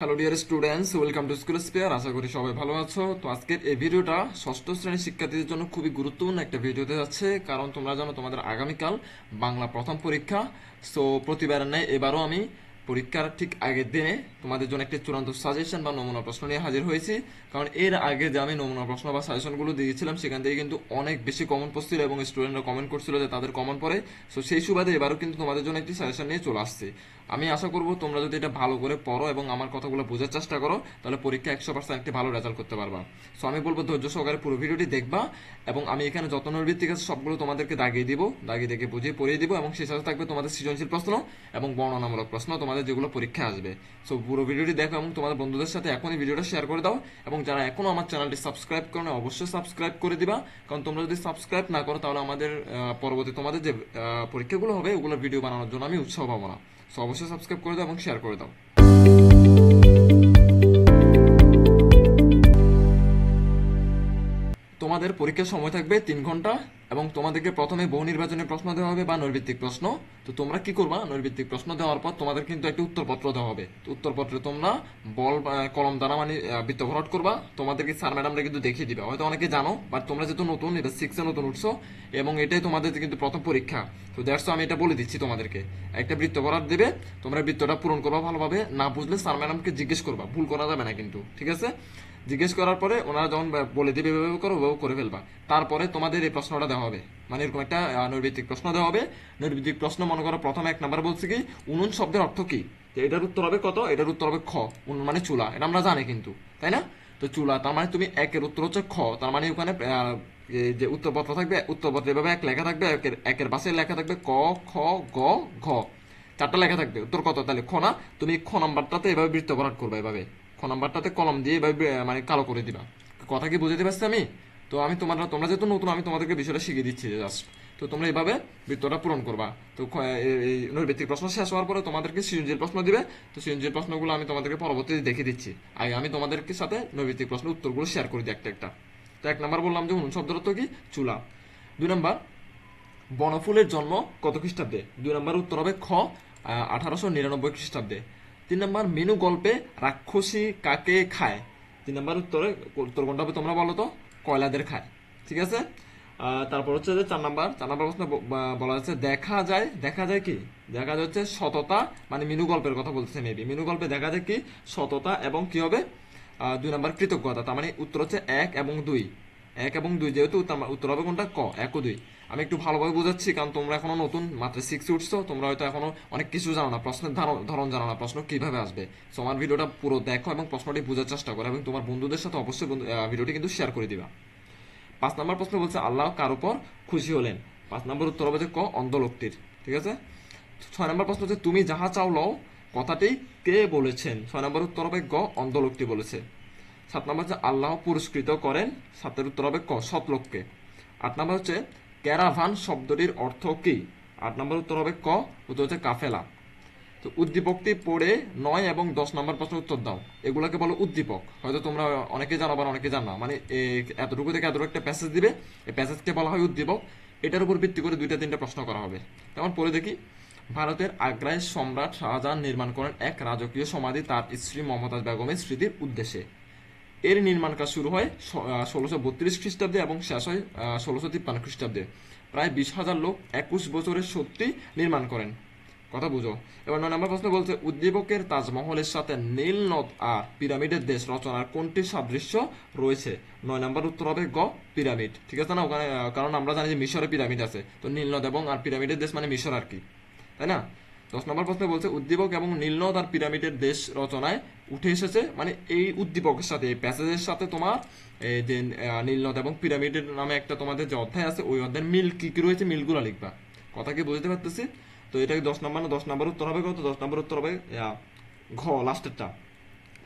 Hello dear students, welcome to school spare. আশা করি সবাই ভালো আছো। তো আজকের এই ভিডিওটা ষষ্ঠ শ্রেণীর শিক্ষার্থীদের জন্য খুবই গুরুত্বপূর্ণ একটা ভিডিওতে যাচ্ছে, কারণ তোমরা জানো তোমাদের আগামীকাল বাংলা প্রথম পরীক্ষা। সো প্রতিবারের ন্যায় এবারও আমি পরীক্ষার ঠিক আগের দিনে তোমাদের জন্য একটি চূড়ান্ত সাজেশন বা নমুনা প্রশ্ন নিয়ে হাজির হয়েছি। কারণ এর আগে যে আমি নমুনা প্রশ্ন বা সাজেশনগুলো দিয়েছিলাম সেখান থেকে কিন্তু অনেক বেশি কমন পড়ছিল এবং স্টুডেন্টরা কমেন্ট করছিল যে তাদের কমন পড়ে। সো সেই সুবাদে এবারও কিন্তু তোমাদের জন্য একটি সাজেশন নিয়ে চলে আসছে। আমি আশা করব তোমরা যদি এটা ভালো করে পড়ো এবং আমার কথাগুলো বোঝার চেষ্টা করো, তাহলে পরীক্ষা 100% একটি ভালো রেজাল্ট করতে পারবা। সো আমি বলবো ধৈর্য সহকারে পুরো ভিডিওটি দেখবা, এবং আমি এখানে যত নৈর্ভিত্তিক আছে সবগুলো তোমাদেরকে দাগিয়ে দিব, দাগিয়ে দেখে বুঝিয়ে পড়িয়ে দিব, এবং সেই সাথে থাকবে তোমাদের সৃজনশীল প্রশ্ন এবং বর্ণনামূলক প্রশ্ন তোমাদের যেগুলো পরীক্ষা আসবে। সো পুরো ভিডিওটি দেখো এবং তোমাদের বন্ধুদের সাথে এখনই ভিডিওটা শেয়ার করে দাও, এবং যারা এখনো আমার চ্যানেলটি সাবস্ক্রাইব করো না অবশ্যই সাবস্ক্রাইব করে দিবা। কারণ তোমরা যদি সাবস্ক্রাইব না করো তাহলে আমাদের পরবর্তী তোমাদের যে পরীক্ষাগুলো হবে ওগুলোর ভিডিও বানানোর জন্য আমি উৎসাহ পাবো না। সো অবশ্যই সাবস্ক্রাইব করে দাও এবং শেয়ার করে দাও। তোমাদের পরীক্ষার সময় থাকবে 3 ঘন্টা, এবং তোমাদেরকে প্রথমে বহু নির্বাচনী প্রশ্ন দেওয়া হবে বা নৈর্ভিত্তিক প্রশ্ন। তো তোমরা কি করবা, নৈর্ভিত্তিক প্রশ্ন দেওয়ার পর তোমাদের কিন্তু একটি উত্তরপত্র দেওয়া হবে। তো উত্তরপত্রে তোমরা বল কলম দ্বারা মানে বৃত্ত ভরাট করবা। তোমাদেরকে স্যার ম্যাডামরা কিন্তু দেখিয়ে দিবে, হয়তো অনেকে জানো, বাট তোমরা যেহেতু নতুন, এটা 6-এ নতুন উঠছো এবং এটাই তোমাদের কিন্তু প্রথম পরীক্ষা। তো দ্যাটস আমি এটা বলে দিচ্ছি তোমাদেরকে। একটা বৃত্ত ভরাট দেবে, তোমরা বৃত্তটা পূরণ করবা ভালোভাবে, না বুঝলে স্যার ম্যাডামকে জিজ্ঞেস করবা, ভুল করা যাবে না কিন্তু, ঠিক আছে? জিজ্ঞেস করার পরে ওনারা যখন বলে দিবে এভাবে করো, ওভাবে করে ফেলবা। তারপরে তোমাদের এই প্রশ্নটা দেওয়া হবে, মানে এরকম একটা নৈর্ভিত্তিক প্রশ্ন দেওয়া হবে। নৈর্ভিত্তিক প্রশ্ন মনে করো প্রথমে 1 নাম্বার বলছে কি উনুন শব্দের অর্থ কি। তো এটার উত্তর হবে কত, এটার উত্তর হবে খ। উনুন মানে চুলা, এটা আমরা জানি কিন্তু, তাই না? তো চুলা, তার মানে তুমি একের উত্তর হচ্ছে খ। তার মানে ওখানে এই যে উত্তরপত্র থাকবে, উত্তরপত্র এভাবে এক লেখা থাকবে, একের পাশে লেখা থাকবে ক, খ, গ, ঘ, 4টা লেখা থাকবে। উত্তর কত, তাহলে খ না? তুমি খ নাম্বারটাতে এভাবে বৃত্ত ভরাট করবে, এভাবে খ নাম্বারটাতে কলম দিয়ে এভাবে মানে কালো করে দিবা। কথা কি বুঝতে পারছি আমি? তো আমি তোমরা যেহেতু নতুন, আমি তোমাদেরকে বিষয়টা শিখিয়ে দিচ্ছি জাস্ট। তো তোমরা এইভাবে বৃত্তটা পূরণ করবা। তো এই নৈর্ভিত্তিক প্রশ্ন শেষ হওয়ার পরে তোমাদেরকে সৃজনশীল প্রশ্ন দিবে। তো সৃজনশীল প্রশ্নগুলো আমি তোমাদেরকে পরবর্তীতে দেখিয়ে দিচ্ছি। আগে আমি তোমাদেরকে সাথে নৈর্ভিত্তিক প্রশ্নের উত্তরগুলো শেয়ার করে দিই একটা একটা। তো 1 নাম্বার বললাম যে উনুন শব্দের অর্থ কি, চুলা। 2 নাম্বার, বনফুলের জন্ম কত খ্রিস্টাব্দে? 2 নাম্বার উত্তর হবে খ, 1899 খ্রিস্টাব্দে। 3 নাম্বার, মেনু গল্পে রাক্ষসী কাকে খায়? 3 নাম্বার উত্তর কোনটা হবে তোমরা বলো তো? কয়লাদের খায়, ঠিক আছে? তারপর হচ্ছে যে 4 নাম্বার প্রশ্ন বলা যাচ্ছে দেখা যায় কি, দেখা যাচ্ছে সততা, মানে মিনু গল্পের কথা বলতেছে মেবি। মিনু গল্পে দেখা যায় কি সততা এবং কি হবে 2 নাম্বার কৃতজ্ঞতা। তার মানে উত্তর হচ্ছে 1 এবং 2। 1 এবং 2 যেহেতু উত্তর হবে কোনটা, ক, 1 ও 2। আমি একটু ভালোভাবে বোঝাচ্ছি কারণ তোমরা এখনো নতুন, মাত্র 6-এ উঠছো, তোমরা হয়তো এখনো অনেক কিছু জানো না, প্রশ্নের ধরন জানো না, প্রশ্ন কিভাবে আসবে। সো আমার ভিডিওটা পুরো দেখো এবং প্রশ্নটি বোঝার চেষ্টা করো, এবং তোমার বন্ধুদের সাথে অবশ্যই ভিডিওটি কিন্তু শেয়ার করে দিবা। 5 নাম্বার প্রশ্ন বলছে আল্লাহ কার উপর খুশি হলেন? 5 নাম্বার উত্তর হবে যে ক, অন্ধ লোকটির, ঠিক আছে? 6 নাম্বার প্রশ্ন হচ্ছে তুমি যাহা চাও লও কথাটি কে বলেছেন? 6 নাম্বার উত্তর হবে গ, অন্ধ লোকটি বলেছে। 7 নাম্বার হচ্ছে আল্লাহ পুরস্কৃত করেন, 7-এর উত্তর হবে ক, সৎ লোককে। 8 নাম্বার হচ্ছে ক্যারাভান শব্দটির অর্থ কি? 8 নাম্বার উত্তর হবে ক, উত্তর হচ্ছে কাফেলা। তো উদ্দীপকটি পড়ে 9 এবং 10 নাম্বার প্রশ্ন উত্তর দাও। এগুলোকে বলো উদ্দীপক। হয়তো তোমরা অনেকে জানো আবার অনেকে জানো না, মানে এতটুকু থেকে এতটুকু একটা প্যাসেজ দিবে, এই প্যাসেজকে বলা হয় উদ্দীপক। এটার উপর ভিত্তি করে 2-3টা প্রশ্ন করা হবে। তেমন পড়ে দেখি। ভারতের আগ্রায় সম্রাট শাহজাহান নির্মাণ করেন এক রাজকীয় সমাধি তার স্ত্রী মমতাজ বেগমের স্মৃতির উদ্দেশ্যে। এর নির্মাণ কাজ শুরু হয় 1632 খ্রিস্টাব্দে এবং শেষ হয় 1653 খ্রিস্টাব্দে। প্রায় 20,000 লোক 21 বছরের সত্যি নির্মাণ করেন। কথা বুঝো। এবার 9 নাম্বার প্রশ্ন বলছে উদ্দীপকের তাজমহলের সাথে নীল নদ আর পিরামিডের দেশ রচনার কোনটির সাদৃশ্য রয়েছে? 9 নাম্বার উত্তর হবে গ, পিরামিড, ঠিক আছে না? ওখানে কারণ আমরা জানি যে মিশরে পিরামিড আছে, তো নীল নদ এবং আর পিরামিডের দেশ মানে মিশর আর কি, তাই না? 10 নম্বর প্রশ্ন বলছে উদ্দীপক এবং নীলনদ আর পিরামিডের দেশ রচনায় উঠে এসেছে, মানে এই উদ্দীপকের সাথে এই প্যাসেজের সাথে তোমার এই যে নীলনদ এবং পিরামিডের নামে একটা তোমাদের যে অধ্যায় আছে ওই অধ্যায়ের মিল কি কি রয়েছে, মিলগুলো লিখবা। কথা কি বুঝতে পারতেছি? তো এটা 10 নম্বর না, 10 নম্বর উত্তর হবে কত? 10 নম্বর উত্তর হবে ঘ, লাস্টেরটা,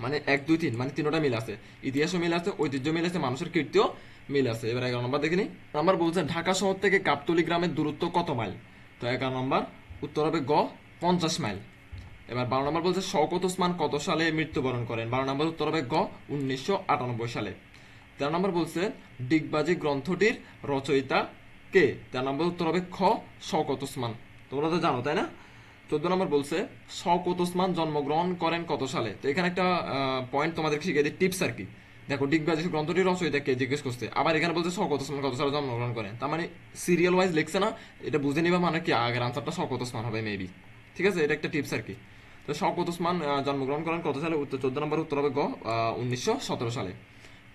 মানে 1, 2, 3, মানে 3টা মিল আছে। ইতিহাসও মিল আছে, ঐতিহ্য মিল আছে, মানুষের কীর্তিও মিল আছে। এবার 11 নম্বর দেখে নি। নাম্বার বলছে ঢাকা শহর থেকে গাবতলী গ্রামের দূরত্ব কত মাইল? তো 11 নম্বর উত্তর হবে গ, 50 মাইল। এবার 12 নম্বর বলছে শওকত ওসমান কত সালে মৃত্যুবরণ করেন? 12 নম্বর উত্তর হবে গ, 1998 সালে। 13 নম্বর বলছে ডিগবাজি গ্রন্থটির রচয়িতা কে? 13 নম্বর উত্তর হবে খ, শওকত ওসমান। তোমরা তো জানো তাই না? নম্বর বলছে শওকত ওসমান জন্মগ্রহণ করেন কত সালে। তো এখানে একটা পয়েন্ট তোমাদের শিখিয়ে দিই, টিপস আর কি। দেখো, ডিগবাজি গ্রন্থটির রচয়িতা কে জিজ্ঞেস করছে, আবার এখানে বলছে শওকত ওসমান কত সালে জন্মগ্রহণ করেন, তার মানে সিরিয়াল ওয়াইজ লিখছে না, এটা বুঝে নিবা মানে কি আগের আনসারটা শওকত ওসমান হবে মেবি। ঠিক আছে, এটা একটা টিপস আর কি। তো শওকত ওসমান জন্মগ্রহণ করেন কত সালে, উত্তর 14 নম্বর উত্তর হবে গ 1917 সালে।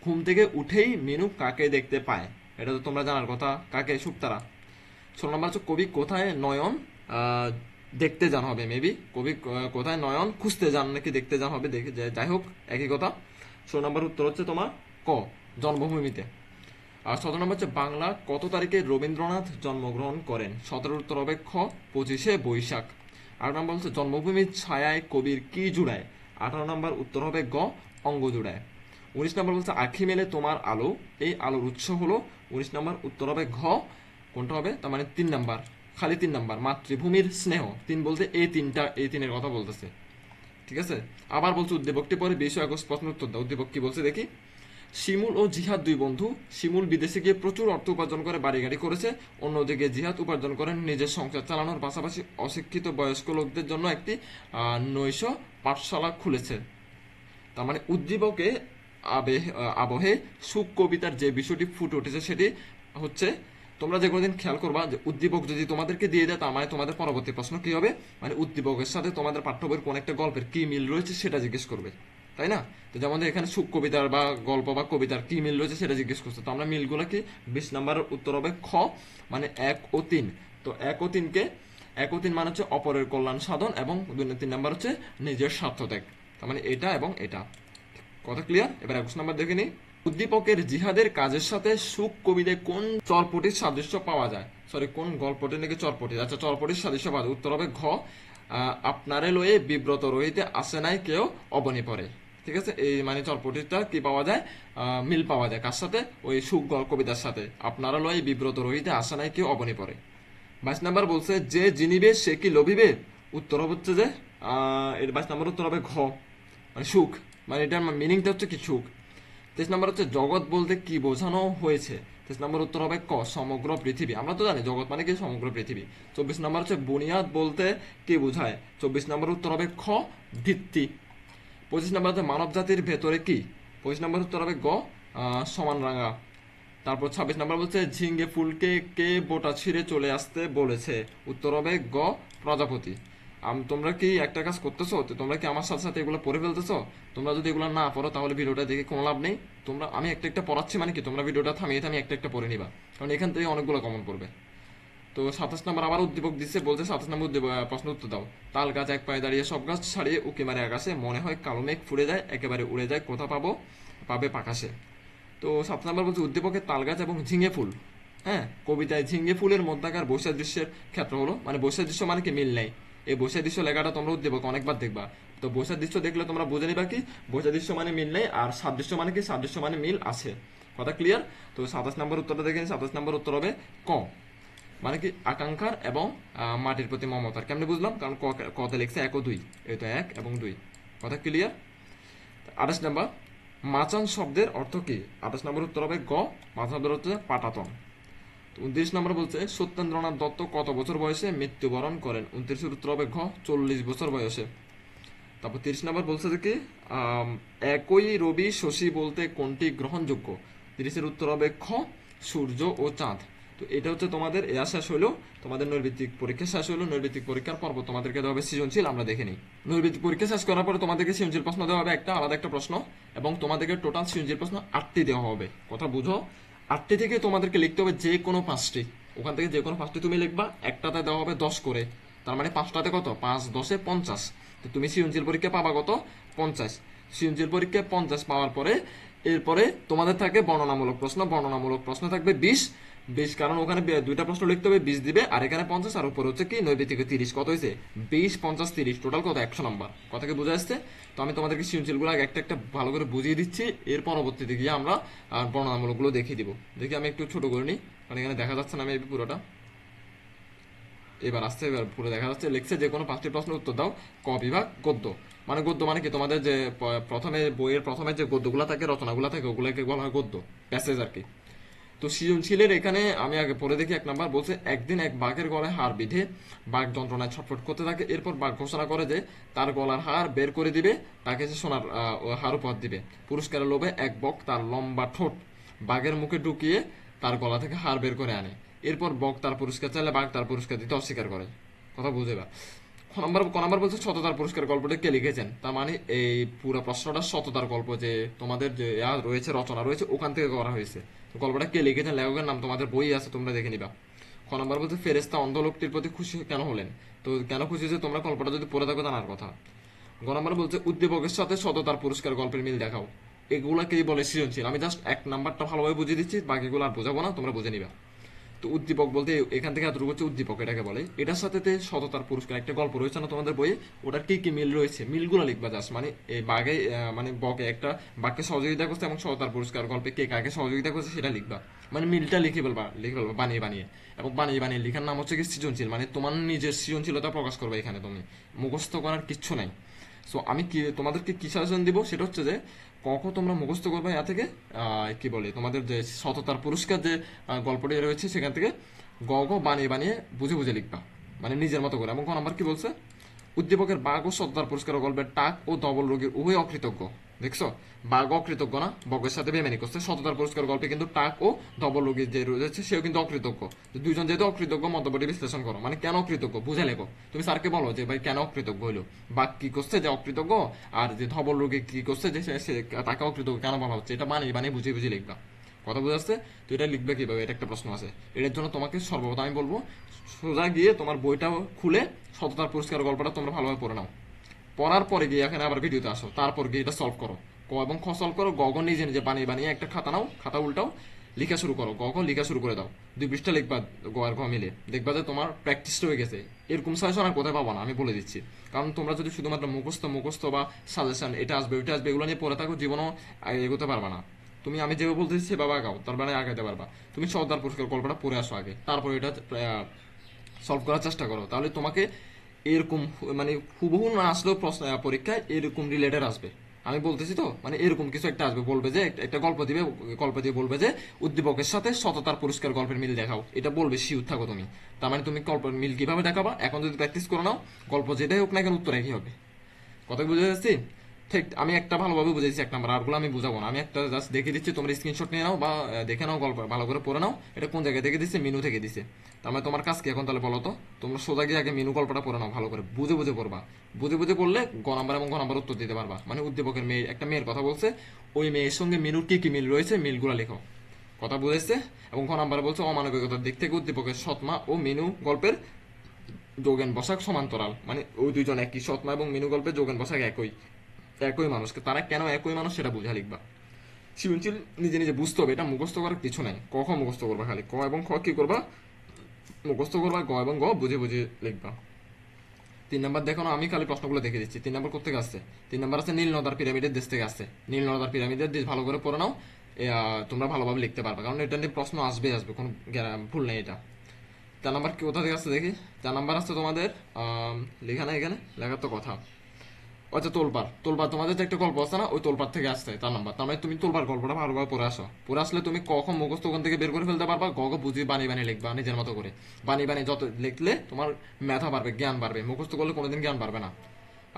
ঘুম থেকে উঠেই মিনু কাকে দেখতে পায়, এটা তো তোমরা জানার কথা, কাকে, শুকতারা। 16 নম্বর হচ্ছে কবি কোথায় নয়ন দেখতে যান হবে মেবি, কবি কোথায় নয়ন খুঁজতে যান নাকি দেখতে যান হবে, দেখে যাই হোক একই কথা। 16 নম্বর উত্তর হচ্ছে তোমার ক, জন্মভূমিতে। আর 17 নম্বর হচ্ছে বাংলা কত তারিখে রবীন্দ্রনাথ জন্মগ্রহণ করেন, 17 উত্তর হবে খ, 25শে বৈশাখ। 8 নম্বর হচ্ছে জন্মভূমির ছায়ায় কবির কি জুড়ায়, 18 নম্বর উত্তর হবে গ, অঙ্গ জুড়ায়। 19 নম্বর বলছে আঁখি মেলে তোমার আলো, এই আলোর উৎস হলো, 19 নম্বর উত্তর হবে ঘ, কোনটা হবে, তার মানে 3 নাম্বার, খালি 3 নাম্বার, মাতৃভূমির স্নেহ। 3 বলতে এই তিনের কথা বলতেছে। ঠিক আছে, আবার বলছে উদ্দীপকটি পরে 20 আগস্ট প্রশ্ন উত্তর দাও। উদ্দীপক কি বলছে দেখি। শিমুল ও জিহাদ দুই বন্ধু, শিমুল বিদেশে গিয়ে প্রচুর অর্থ উপার্জন করে বাড়ি গাড়ি করেছে, অন্যদিকে জিহাদ উপার্জন করেন নিজের সংসার চালানোর পাশাপাশি অশিক্ষিত বয়স্ক লোকদের জন্য একটি নৈশ পাঠশালা খুলেছে। তার মানে উদ্দীপকে আবহে সুখ কবিতার যে বিষয়টি ফুটে উঠেছে সেটি হচ্ছে, তোমরা যে কোনোদিন খেয়াল করবা যে উদ্দীপক যদি তোমাদেরকে দিয়ে দেয়, তার মানে তোমাদের পরবর্তী প্রশ্ন কি হবে, মানে উদ্দীপকের সাথে তোমাদের পাঠ্য বইয়ের কোন একটা গল্পের কি মিল রয়েছে সেটা জিজ্ঞেস করবে, তাই না? তো যেমন এখানে সুখ কবিতার বা গল্প বা কবিতার কি মিল রয়েছে সেটা জিজ্ঞেস করছে, তো আমরা মিলগুলো কি, 20 নম্বর উত্তর হবে খ, মানে 1 ও 3। তো 1 ও 3 কে, 1 ও 3 মানে হচ্ছে অপরের কল্যাণ সাধন এবং 3 নম্বর হচ্ছে নিজের স্বার্থ ত্যাগ, তার মানে এটা এবং এটা। কথা ক্লিয়ার? এবার 21 নম্বর দেখে নিই। উদ্দীপকের জিহাদের কাজের সাথে সুখ কবিতে কোন চরপটির সাদৃশ্য পাওয়া যায়, সরি কোন গল্পটির নাকি চরপটির, আচ্ছা চরপটির সাদৃশ্য পাওয়া যায়, উত্তর হবে ঘ, আপনারে লয়ে বিব্রত রহিতে আসে নাই কেউ অবনী পরে। ঠিক আছে, এই মানে চরপটিটা কি পাওয়া যায়, মিল পাওয়া যায় কার সাথে, ওই সুখ কবিতার সাথে, আপনারা লয়ে বিব্রত রহিতে আসে নাই কেউ অবনী পরে। 22 নম্বর বলছে যে জিনিবে সে কি লভিবে, উত্তর হচ্ছে যে 22 নম্বর উত্তর হবে ঘ, মানে সুখ, মানে এটার মিনিংটা হচ্ছে কি সুখ। 23 নম্বর হচ্ছে জগৎ বলতে কি বোঝানো হয়েছে, 23 নম্বর উত্তর হবে ক, সমগ্র পৃথিবী। আমরা তো জানি জগৎ মানে কি সমগ্র পৃথিবী। 24 নম্বর হচ্ছে বুনিয়াদ বলতে কি বোঝায়, 24 নম্বর উত্তর হবে খ, ভিত্তি। 25 নম্বর হচ্ছে মানব জাতির ভেতরে কি, 25 নম্বর উত্তর হবে গ, সমান রাঙা। তারপর 26 নম্বর বলছে ঝিঙ্গে ফুলকে কে বোটা ছিঁড়ে চলে আসতে বলেছে, উত্তর হবে গ, প্রজাপতি। তোমরা কি একটা কাজ করতেছো, তো তোমরা কি আমার সাথে সাথে এগুলো পড়ে ফেলতেছো? তোমরা যদি এগুলো না পড়ো তাহলে ভিডিওটা দেখে কোনো লাভ নেই। তোমরা, আমি একটা একটা পড়াচ্ছি মানে কি, তোমরা ভিডিওটা থামিয়ে থামিয়ে একটা একটা পড়ে নিবা, কারণ এখান থেকে অনেকগুলো কমন পড়বে। তো 27 নম্বর আবার উদ্দীপক দিচ্ছে, বলছে 27 নম্বর প্রশ্ন উত্তর দাও। তাল গাছ এক পায়ে দাঁড়িয়ে সব গাছ ছাড়িয়ে উকি মারে আকাশে, মনে হয় কালো মেঘ ফুরে যায় একেবারে উড়ে যায়, কোথা পাবে পাকাশে। তো 7 নম্বর বলছে উদ্দীপকের তাল গাছ এবং ঝিঙে ফুল, হ্যাঁ, কবিতায় ঝিঙ্গে ফুলের মধ্যাকার বৈসাদৃশ্যের ক্ষেত্র হলো, মানে বৈসাদৃশ্য মানে কি মিল নেই, এই বৈসাদৃশ্য লেখাটা তোমরা উদ্দীপক অনেকবার দেখবা। তো বৈসাদৃশ্য দেখলে তোমরা বুঝে নিবা কি বৈসাদৃশ্য মানে মিল নেই, আর সাদৃশ্য মানে কি, সাদৃশ্য মানে মিল আছে। কথা ক্লিয়ার? তো 27 নম্বর উত্তরটা দেখে নিই। 27 নম্বর উত্তর হবে ক, মানে কি আকাঙ্ক্ষার এবং মাটির প্রতি মমতার। কেমনে বুঝলাম, কারণ কতে লিখছে 1 ও 2, এই তো 1 এবং 2। কথা ক্লিয়ার? 28 নম্বর মাচান শব্দের অর্থ কি, 28 নম্বর উত্তর হবে গ, মাচান শব্দের অর্থ পাটাতন। 29 নম্বর বলছে সত্যেন্দ্রনাথ দত্ত কত বছর বয়সে মৃত্যুবরণ করেন, 29 উত্তর হবে ঘ, 40 বছর বয়সে। তারপর 30 নম্বর বলছে যে কি একই রবি শশী বলতে কোনটি গ্রহণযোগ্য, 30 উত্তর হবে খ, সূর্য ও চাঁদ। তো এটা হচ্ছে তোমাদের এয়া শেষ হলো, তোমাদের নৈর্ভিত্তিক পরীক্ষা শেষ হলো। নৈর্ভিত্তিক পরীক্ষার পর্ব তোমাদেরকে দেওয়া হবে সৃজনশীল, আমরা দেখে নিই। নৈর্ভিত্তিক পরীক্ষা শেষ করার পরে তোমাদেরকে সৃজনশীল প্রশ্ন দেওয়া হবে একটা আলাদা একটা প্রশ্ন, এবং তোমাদেরকে টোটাল সৃজনশীল প্রশ্ন 8টি দেওয়া হবে। কথা বুঝো, 8টি থেকে তোমাদেরকে লিখতে হবে যে কোনো 5টি, ওখান থেকে যে কোনো 5টি তুমি লিখবা, একটাতে দেওয়া হবে 10 করে, তার মানে 5টাতে কত, 5 10 এ 50। তো তুমি সৃজনশীল পরীক্ষা পাবা কত, 50। সৃজনশীল পরীক্ষায় 50 পাওয়ার পরে এরপরে তোমাদের থাকে বর্ণনামূলক প্রশ্ন, বর্ণনামূলক প্রশ্ন থাকবে 20, কারণ ওখানে 2টা প্রশ্ন লিখতে হবে, 20 দিবে, আর এখানে 50, আর উপরে হচ্ছে কি নৈর্ভিত্তিক 30। কত হয়েছে, 20 50 30, টোটাল কত, 100 নম্বর। কথাকে বোঝা আসছে? তো আমি তোমাদেরকে সৃজনশীলগুলো একটা একটা ভালো করে বুঝিয়ে দিচ্ছি, এর পরবর্তীতে গিয়ে আমরা বর্ণনামূলকগুলো দেখিয়ে দিব। দেখি আমি একটু ছোট করে নিই, কারণ এখানে দেখা যাচ্ছে না আমি পুরোটা, এবার আসছে, এবার পুরো দেখা যাচ্ছে। লিখছে যে কোনো 5টি প্রশ্নের উত্তর দাও। ক বিভাগ গদ্য, মানে গদ্য মানে কি, তোমাদের যে প্রথমে বইয়ের প্রথমে যে গদ্যগুলো থাকে, রচনাগুলো থাকে, ওগুলোকে বলা হয় গদ্য, প্যাসেজ আর কি। তো সৃজনশীলের এখানে আমি আগে পড়ে দেখি 1 নাম্বার বলছে, একদিন এক বাঘের গলায় হাড় বিঁধে বাঘ যন্ত্রণায় ছটফট করতে থাকে। এরপর বাঘ ঘোষণা করে যে তার গলার হাড় বের করে দিবে, তাকে সে সোনার হাড় উপহার দিবে। পুরস্কারের লোভে এক বক তার লম্বা ঠোঁট বাঘের মুখে ঢুকিয়ে তার গলা থেকে হাড় বের করে আনে। এরপর বক তার পুরস্কার চাইলে বাঘ তার পুরস্কার দিতে অস্বীকার করে। কথা বুঝে বা ক নাম্বার বলছে সততার পুরস্কার গল্পটা কে লিখেছেন। তার মানে এই পুরো প্রশ্নটা সততার গল্প, যে তোমাদের যে রয়েছে, রচনা রয়েছে, ওখান থেকে করা হয়েছে। তো গল্পটা কে লিখেছেন, লেখকের নাম তোমাদের বই আছে, তোমরা দেখে নিবা। ক নাম্বার বলছে ফেরেশতা অন্ধ লোকটির প্রতি খুশি কেন হলেন। তো কেন খুশি হয়েছে তোমরা গল্পটা যদি পড়ে থাকো জানার কথা। গ নাম্বার বলছে উদ্দীপকের সাথে সততার পুরস্কার গল্পের মিল দেখাও। এগুলাকেই বলে সৃজনশীল। আমি জাস্ট 1 নাম্বারটা ভালোভাবে বুঝিয়ে দিচ্ছি, বাকিগুলো আর বোঝাবো না, তোমরা বুঝে নিবা। তো উদ্দীপক বলতে এখান থেকে এতটুকু হচ্ছে উদ্দীপক, এটাকে বলে। এটার সাথে সততার পুরস্কার একটা গল্প রয়েছে না তোমাদের বইয়ে, ওটার কি কি মিল রয়েছে, মিলগুলো লিখবা জাস্ট। মানে এই বাঘে মানে বকে একটা বাঘকে সহযোগিতা করছে এবং সততার পুরস্কার গল্পে কে কাকে সহযোগিতা করছে সেটা লিখবা। মানে মিলটা লিখে ফেলবা বানিয়ে বানিয়ে। এবং বানিয়ে বানিয়ে লেখার নাম হচ্ছে কি সৃজনশীল। মানে তোমার নিজের সৃজনশীলতা প্রকাশ করবে এখানে, তুমি মুখস্থ করার কিচ্ছু নাই। সো আমি কি তোমাদেরকে কি সাজেশন দিব সেটা হচ্ছে যে তোমরা মুখস্থ করবে ইয়া থেকে, কি বলে, তোমাদের যে সততার পুরস্কার যে গল্পটি রয়েছে সেখান থেকে বানিয়ে বানিয়ে বুঝে বুঝে লিখবা, মানে নিজের মতো করে। এবং ক নাম্বার কি বলছে, উদ্দীপকের বাঘ ও সততার পুরস্কার গল্পের টাক ও ধবল রোগীর উভয় অকৃতজ্ঞ। দেখছো, বাঘ অকৃতজ্ঞ না, বগের সাথে বেমানি করছে। সততার পুরস্কার গল্পে কিন্তু টাক ও ধবল রোগীর যে রয়েছে সেও কিন্তু অকৃতজ্ঞ। দুইজন যেহেতু অকৃতজ্ঞ, মন্তব্যটি বিশ্লেষণ করো। মানে কেন অকৃতজ্ঞ বুঝে লেখো। তুমি স্যারকে বলো যে ভাই কেন অকৃতজ্ঞ হইলো, বাঘ কি করছে যে অকৃতজ্ঞ, আর যে ধবল রোগী কি করছে যে সে তাকে অকৃতজ্ঞ কেন বলা হচ্ছে, এটা বানিয়ে বানিয়ে বুঝিয়ে বুঝিয়ে লিখবা। কথা বুঝে আসছে? তো এটা লিখবে কিভাবে, এটা একটা প্রশ্ন আছে। এটার জন্য তোমাকে সর্বপ্রথম আমি বলবো সোজা গিয়ে তোমার বইটা খুলে সততার পুরস্কার গল্পটা তোমরা ভালোভাবে পড়ে নাও। পড়ার পরে গিয়ে এখানে আবার ভিডিওতে আসো, তারপর গিয়ে এটা সলভ করো। ক এবং খ সলভ করো, গ নিজে নিজে বানিয়ে বানিয়ে একটা খাতা নাও, খাতা উল্টাও, লিখা শুরু করো। লিখা শুরু করে দাও, 2 পৃষ্ঠা লিখবা গ আর ঘ মিলে, দেখবা যে তোমার প্র্যাকটিস হয়ে গেছে। এরকম সাজেশন আর কোথায় পাবো না, আমি বলে দিচ্ছি। কারণ তোমরা যদি শুধুমাত্র মুখস্থ বা সাজেশন এটা আসবে ওইটা আসবে এগুলো নিয়ে পড়ে থাকো, জীবনও এগোতে পারবা না। তুমি আমি যেভাবে বলতেছি সেভাবে আগাও, তার মানে আগাইতে পারবা। তুমি সর্দার পুরস্কার গল্পটা পড়ে আসো আগে, তারপর এটা সলভ করার চেষ্টা করো। তাহলে তোমাকে এরকম মানে হুবহু না আসলেও প্রশ্ন পরীক্ষায় এরকম রিলেটেড আসবে। আমি বলতেছি তো, মানে এরকম কিছু একটা আসবে, বলবে যে একটা গল্প দিবে, গল্প দিয়ে বলবে যে উদ্দীপকের সাথে সততার পুরস্কার গল্পের মিল দেখাও। এটা বলবে, শিওর থাকো তুমি। তার মানে তুমি গল্পের মিল কিভাবে দেখাবা, এখন যদি প্র্যাকটিস করে নাও, গল্প যেটাই হোক না কেন উত্তর একই হবে। কথা বুঝে যাচ্ছি? ঠিক আমি একটা ভালোভাবে বুঝেছি 1 নাম্বার, আরগুলো আমি বুঝাবো না। আমি একটা জাস্ট দেখে দিচ্ছি, তোমরা স্ক্রিনশট নিয়ে নাও বা দেখে নাও, গল্প ভালো করে পড়ে নাও। এটা কোন জায়গায় থেকে দিচ্ছে, মেনু থেকে দিছে। তার মানে তোমার কাজ কি এখন তাহলে বলো তো, তোমরা সোজা গিয়ে আগে মেনু গল্পটা পড়ে নাও, ভালো করে বুঝে বুঝে পড়বা। বুঝে বুঝে পড়লে গ নাম্বার এবং ঘ নাম্বার উত্তর দিতে পারবা। মানে উদ্দীপকের মেয়ে একটা মেয়ের কথা বলছে, ওই মেয়ের সঙ্গে মেনুর কি কি মিল রয়েছে, মিলগুলো লেখো। কথা বুঝেছে? এবং ঘ নাম্বার বলছে অমানবিকতার দিক থেকে উদ্দীপকের সৎমা ও মেনু গল্পের যোগেন বসাক সমান্তরাল। মানে ওই দুইজন একই, সৎমা এবং মেনু গল্পের যোগেন বসাক একই, একই মানুষকে, তারা কেন একই মানুষ সেটা বুঝা লিখবা। সৃজনশীল নিজে নিজে বুঝতে হবে, এটা মুখস্থ করার কিছু নাই। ক খ মুখস্থ করবা, খালি ক এবং খ কি করবা মুখস্থ করবা, গ এবং গ বুঝে বুঝে লিখবা। 3 নাম্বার দেখো না, আমি খালি প্রশ্নগুলো দেখে দিচ্ছি। 3 নাম্বার কোথেকে আসছে, 3 নাম্বার আছে নীল নদার পিরামিডের দেশ থেকে আসছে। নীল নদার পিরামিডের দেশ ভালো করে পড়ে নাও, তোমরা ভালোভাবে লিখতে পারবে, কারণ এটা নিয়ে প্রশ্ন আসবে আসবে, কোনো ভুল নেই এটা। 4 নাম্বার কি কোথা থেকে আসছে দেখি। 4 নাম্বার আসছে তোমাদের লেখা নাই এখানে, লেখার তো কথা। আচ্ছা, তোলপাড় তোমাদের যে একটা গল্প আছে না, ওই তোলপাড় থেকে আসছে 4 নাম্বার। তার মানে তুমি তোলপাড় গল্পটা ভালোভাবে পড়ে আসো, পড়ে আসলে তুমি কখন মুখস্থ ওখান থেকে বের করে ফেলতে পারবা। বুঝিয়ে বানিয়ে বানিয়ে লিখবা নিজের মতো করে। বানিয়ে বানিয়ে যত লিখলে তোমার মেধা বাড়বে, জ্ঞান বাড়বে। মুখস্থ করলে কোনোদিন জ্ঞান বাড়বে না।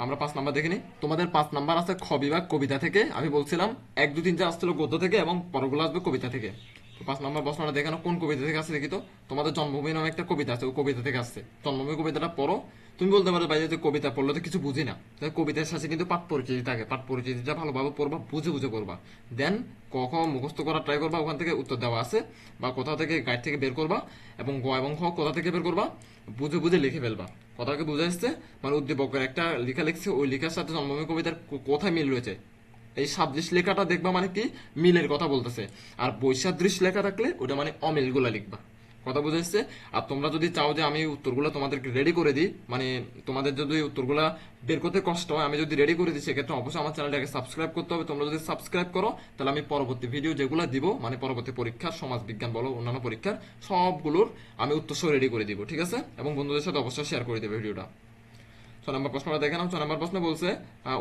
আমরা 5 নাম্বার দেখিনি। তোমাদের 5 নাম্বার আছে খ বিভাগ কবিতা থেকে। আমি বলছিলাম 1 2 3 4 আসছিল গদ্য থেকে এবং পরগুলো আসবে কবিতা থেকে। তো 5 নাম্বার প্রশ্নটা দেখানো কোন কবিতা থেকে আসছে দেখি তো। তোমাদের জন্মভূমি নামে একটা কবিতা আছে, ওই কবিতা থেকে আসছে। জন্মভূমি কবিতাটা পড়ো। তুমি বলতে পারো ভাই যে কবিতা পড়লে তো কিছু বুঝি না, তাই কবিতার সাথে কিন্তু পাঠ পরিচিতি থাকে, পাঠ পরিচিতিটা ভালোভাবে পড়বা, বুঝে বুঝে পড়বা। দেন ক মুখস্থ করার ট্রাই করবা, ওখান থেকে উত্তর দেওয়া আছে বা কোথা থেকে গাইড থেকে বের করবা। এবং গ এবং খ কোথা থেকে বের করবা, বুঝে বুঝে লিখে ফেলবা। কথাকে বুঝে আসছে? মানে উদ্দীপকের একটা লেখা লিখছে, ওই লেখার সাথে জন্মভূমি কবিতার কোথায় মিল রয়েছে, এই সাদৃশ লেখাটা দেখবা, মানে কি মিলের কথা বলতেছে। আর বৈসাদৃশ লেখা থাকলে ওটা মানে অমিলগুলা লিখবা। কথা বুঝে এসছে? আর তোমরা যদি চাও যে আমি উত্তরগুলো তোমাদেরকে রেডি করে দিই, মানে তোমাদের যদি উত্তরগুলা বের করতে কষ্ট হয়, আমি যদি রেডি করে দিই, সেক্ষেত্রে অবশ্যই আমার চ্যানেলটাকে সাবস্ক্রাইব করতে হবে। তোমরা যদি সাবস্ক্রাইব করো, তাহলে আমি পরবর্তী ভিডিও যেগুলো দিব, মানে পরবর্তী পরীক্ষার সমাজ বিজ্ঞান বলো অন্যান্য পরীক্ষার সবগুলোর আমি উত্তর সহ রেডি করে দিব, ঠিক আছে? এবং বন্ধুদের সাথে অবশ্যই শেয়ার করে দেবে ভিডিওটা। 6 নম্বর প্রশ্নটা দেখে নাও। 6 নম্বর প্রশ্ন বলছে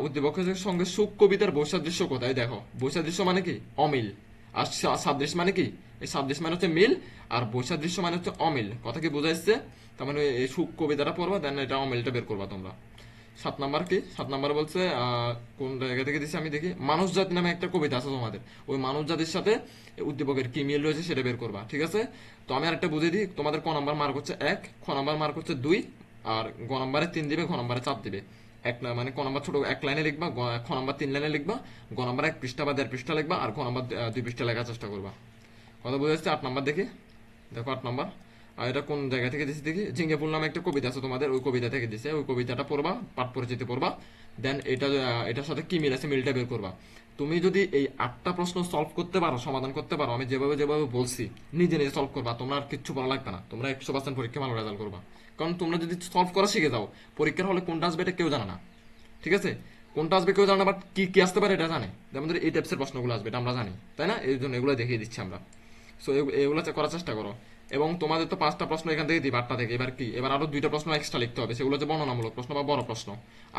উদ্দীপকের সঙ্গে সুখ কবিতার বৈসাদৃশ্য কোথায়। দেখো, বৈসাদৃশ্য মানে কি, অমিল। আর সাদৃশ্য মানে কি? এই সাদৃশ্য মানে হচ্ছে মিল, আর বৈসাদৃশ্য মানে হচ্ছে অমিল। কথা কি বোঝা যাচ্ছে? তার মানে এই কবিতাটা পড়বা, দেন এটা অমিলটা বের করবা তোমরা। 7 নাম্বার কি? 7 নাম্বার বলছে কোন জায়গা থেকে দিচ্ছি আমি দেখি, মানুষ জাতি নামে একটা কবিতা আছে তোমাদের, ওই মানুষ জাতির সাথে উদ্দীপকের কি মিল রয়েছে সেটা বের করবা, ঠিক আছে? তো আমি আরেকটা বুঝিয়ে দিই, তোমাদের ক নাম্বার মার্ক হচ্ছে 1, খ নাম্বার মার্ক হচ্ছে 2, আর গ নাম্বারে 3 দিবে, ঘ নাম্বারে 4 দিবে। মানে ক নাম্বার ছোট 1 লাইনে লিখবা, খ নাম্বার 3 লাইনে লিখবা, গ নাম্বার 1 পৃষ্ঠা বা 1.5 পৃষ্ঠা লিখবা, আর ঘ নাম্বার 2 পৃষ্ঠা লেখার চেষ্টা করবা। কথা বোঝা যাচ্ছে? 8 নাম্বার দেখি, দেখো 8 নাম্বার। আর এটা কোন জায়গা থেকে দিছি দেখি, ঝিঙ্গেপুর নামে একটা কবিতা আছে তোমাদের, ওই কবিতা থেকে দিছে, ওই কবিতাটা পড়বা, পাঠ পরিচিতি পড়বা, দেন এটা এটার সাথে কি মিল আছে মিলটা বের করবা। তুমি যদি এই 8টা প্রশ্ন সলভ করতে পারো, সমাধান করতে পারো, আমি যেভাবে যেভাবে বলছি, নিজে নিজে সলভ করবা, তোমরা আর কিচ্ছু পড়া লাগবে না, তোমরা 100% পরীক্ষা ভালো রেজাল্ট করবা। কারণ তোমরা যদি সলভ করা শিখে যাও, পরীক্ষার হলে কোনটা আসবে এটা কেউ জানে না, ঠিক আছে? কোনটা আসবে কেউ জানে না, বাট কি কি আসতে পারে এটা জানে। যেমন ধরো এই টাইপসের প্রশ্নগুলো আসবে, এটা আমরা জানি, তাই না? এই জন্য এগুলো দেখিয়ে দিচ্ছি আমরা। সো এগুলো করার চেষ্টা করো। এবং তোমাদের তো 5টা প্রশ্ন এখান থেকে দিবে, 8টা থেকে। এবার কি, এবার আরো 2টা প্রশ্ন এক্সট্রা লিখতে হবে, সেগুলো হচ্ছে বর্ণনামূলক প্রশ্ন বা বড় প্রশ্ন।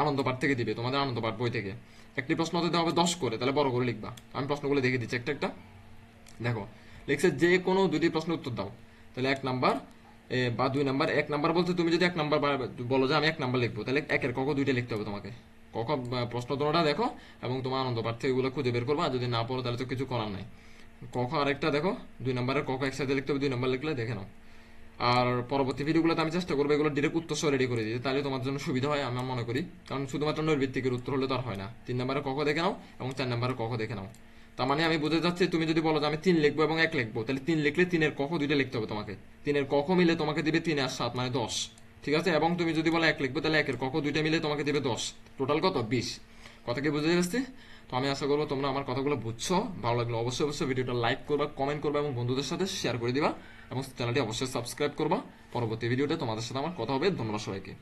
আনন্দ পাঠ থেকে দিবে, তোমাদের আনন্দ পাঠ বই থেকে। একটি প্রশ্ন দিতে হবে 10 করে, তাহলে বড় করে লিখবা। আমি প্রশ্নগুলো দেখিয়ে দিচ্ছি একটা একটা। দেখো, লিখছে যে কোনো 2টি প্রশ্নের উত্তর দাও। তাহলে 1 নাম্বার বা 2 নাম্বার। 1 নাম্বার বলতে তুমি যদি 1 নাম্বার বলো যে আমি 1 নাম্বার লিখবো, তাহলে একের ক খ 2টা লিখতে হবে তোমাকে। ক খ প্রশ্ন দুটোটা দেখো, এবং তোমার আনন্দ পাঠ থেকে এগুলো খুঁজে বের করবা। আর যদি না পড়ো তাহলে তো কিছু করার নাই। ক খ আরেকটা দেখো, 2 নাম্বারের ক খ একসাথে লিখতে হবে, 2 নাম্বার লিখলে দেখে নাও। আর পরবর্তী ভিডিওগুলোতে আমি চেষ্টা করবো এগুলো ডিরেক্ট উত্তর সহ রেডি করে দিতে, তাহলে তোমার জন্য সুবিধা হয় আমি মনে করি। কারণ শুধুমাত্র নৈর্ভিত্তিকের উত্তর হলে তো আর হয় না। 3 নাম্বারে ক খ দেখে নাও, এবং 4 নাম্বারে ক খ দেখে নাও। তার মানে আমি বুঝে যাচ্ছি, তুমি যদি বলো যে আমি 3 লিখবো এবং 1 লিখবো, তাহলে 3 লিখলে 3-এর ক খ 2টা লিখতে হবে তোমাকে। 3-এর ক খ মিলে তোমাকে দিবে 3 আর 7 মানে 10, ঠিক আছে? এবং তুমি যদি বলো 1 লিখবো, তাহলে 1-এর ক খ 2টা মিলে তোমাকে দিবে 10। টোটাল কত? 20। কথা কি বুঝে যাচ্ছে? তো আমি আশা করবো তোমরা আমার কথাগুলো বুঝছো। ভালো লাগলো অবশ্যই অবশ্যই ভিডিওটা লাইক করবা, কমেন্ট করবা, এবং বন্ধুদের সাথে শেয়ার করে দিবা, এবং চ্যানেলটি অবশ্যই সাবস্ক্রাইব করবা। পরবর্তী ভিডিওতে তোমাদের সাথে আমার কথা হবে। ধন্যবাদ সবাইকে।